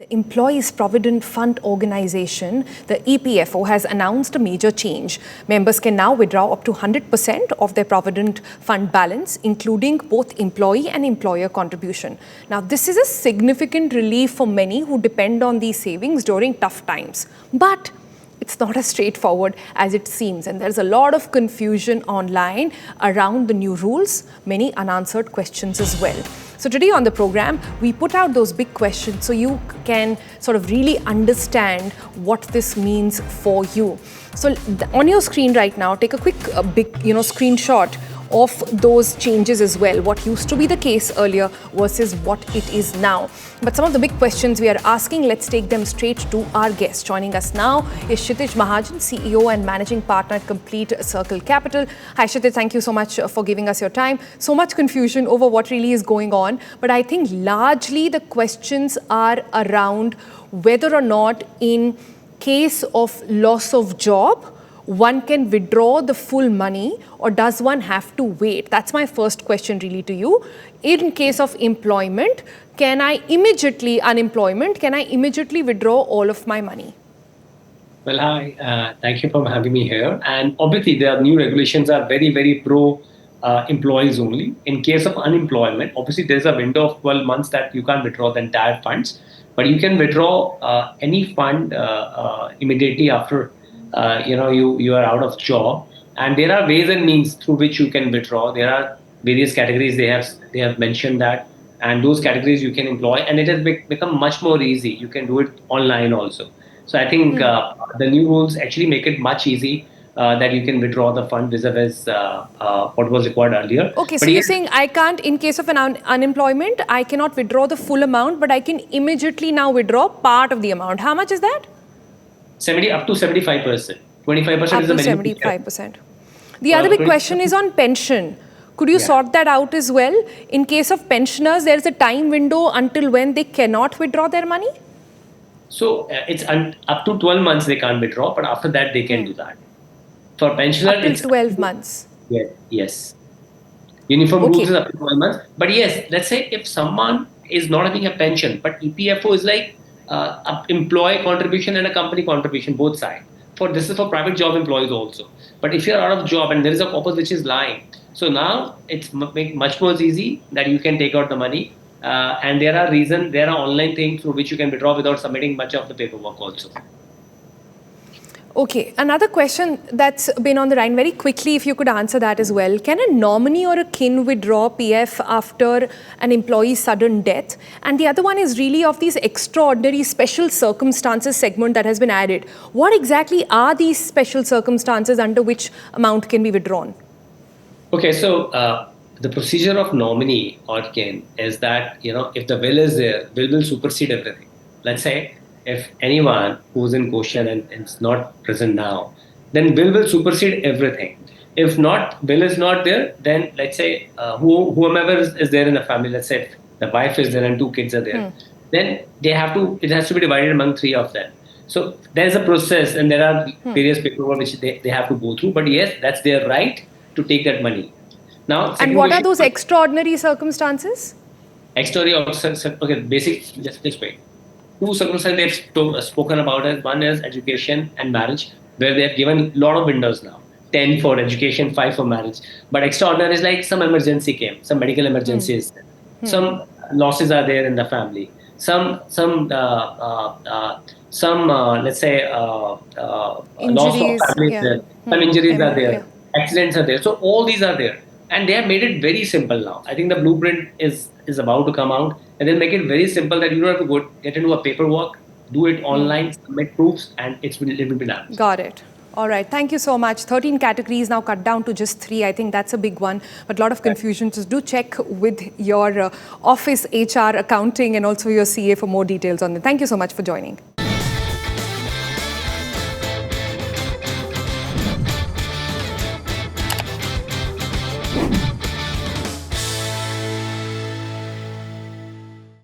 Employees Provident Fund Organisation, the EPFO, has announced a major change. Members can now withdraw up to 100% of their Provident Fund balance, including both employee and employer contribution. Now, this is a significant relief for many who depend on these savings during tough times. But it's not as straightforward as it seems, and there's a lot of confusion online around the new rules, many unanswered questions as well. So today on the program, we put out those big questions so you can sort of really understand what this means for you. So on your screen right now, take a quick big screenshot of those changes as well, what used to be the case earlier versus what it is now. But some of the big questions we are asking, let's take them straight to our guest. Joining us now is Kshitiz Mahajan, CEO and Managing Partner at Complete Circle Capital. Hi Kshitiz, thank you so much for giving us your time. So much confusion over what really is going on, but I think largely the questions are around whether or not in case of loss of job, one can withdraw the full money, or does one have to wait? That's my first question really to you. In case of employment, can I immediately withdraw all of my money? Well, hi, thank you for having me here. And obviously, the new regulations are very, very pro employees only. In case of unemployment, obviously, there's a window of 12 months that you can't withdraw the entire funds, but you can withdraw any fund immediately after you are out of job, and there are ways and means through which you can withdraw. There are various categories they have mentioned that, and those categories you can employ, and it has become much more easy. You can do it online also. So I think the new rules actually make it much easy that you can withdraw the fund vis-a-vis what was required earlier. Okay, so you're saying I can't, in case of an unemployment, I cannot withdraw the full amount, but I can immediately now withdraw part of the amount. How much is that? 70 up to 75%. 25% is the minimum. 75%. The other big question is on pension. Could you sort that out as well? In case of pensioners, there is a time window until when they cannot withdraw their money? So it's up to 12 months they can't withdraw, but after that they can do that. For pensioners, up to 12 months. Yes. Uniform rules is up to 12 months. But yes, let's say if someone is not having a pension, but EPFO is like employee contribution and a company contribution, both sides. This is for private job employees also. But if you're out of job and there is a corpus which is lying, so now it's much more easy that you can take out the money. And there are online things through which you can withdraw without submitting much of the paperwork also. Okay, another question that's been on the line, very quickly, if you could answer that as well. Can a nominee or a kin withdraw PF after an employee's sudden death? And the other one is really of these extraordinary special circumstances segment that has been added. What exactly are these special circumstances under which amount can be withdrawn? Okay, so the procedure of nominee or kin is that, if the will is there, will supersede everything. Let's say, if anyone who's in question and is not present now, then will supersede everything. If not, will is not there, then let's say whomever is there in the family, let's say if the wife is there and 2 kids are there, then it has to be divided among 3 of them. So there's a process and there are various paperwork which they have to go through. But yes, that's their right to take that money. Now, and what are those extraordinary circumstances? Extraordinary, okay, basic, just wait. 2 circumstances they've spoken about it. One is education and marriage, where they have given a lot of windows now. 10 for education, 5 for marriage. But extraordinary is like some emergency came, some medical emergencies. Some losses are there in the family. Some let's say loss of family is there. Some injuries are there. Accidents are there. So all these are there. And they have made it very simple now. I think the blueprint is about to come out, and they'll make it very simple that you don't have to get into a paperwork, do it online, submit proofs, and it will be done. Got it. All right. Thank you so much. 13 categories now cut down to just 3. I think that's a big one, but a lot of confusion. Just do check with your office, HR, accounting, and also your CA for more details on it. Thank you so much for joining.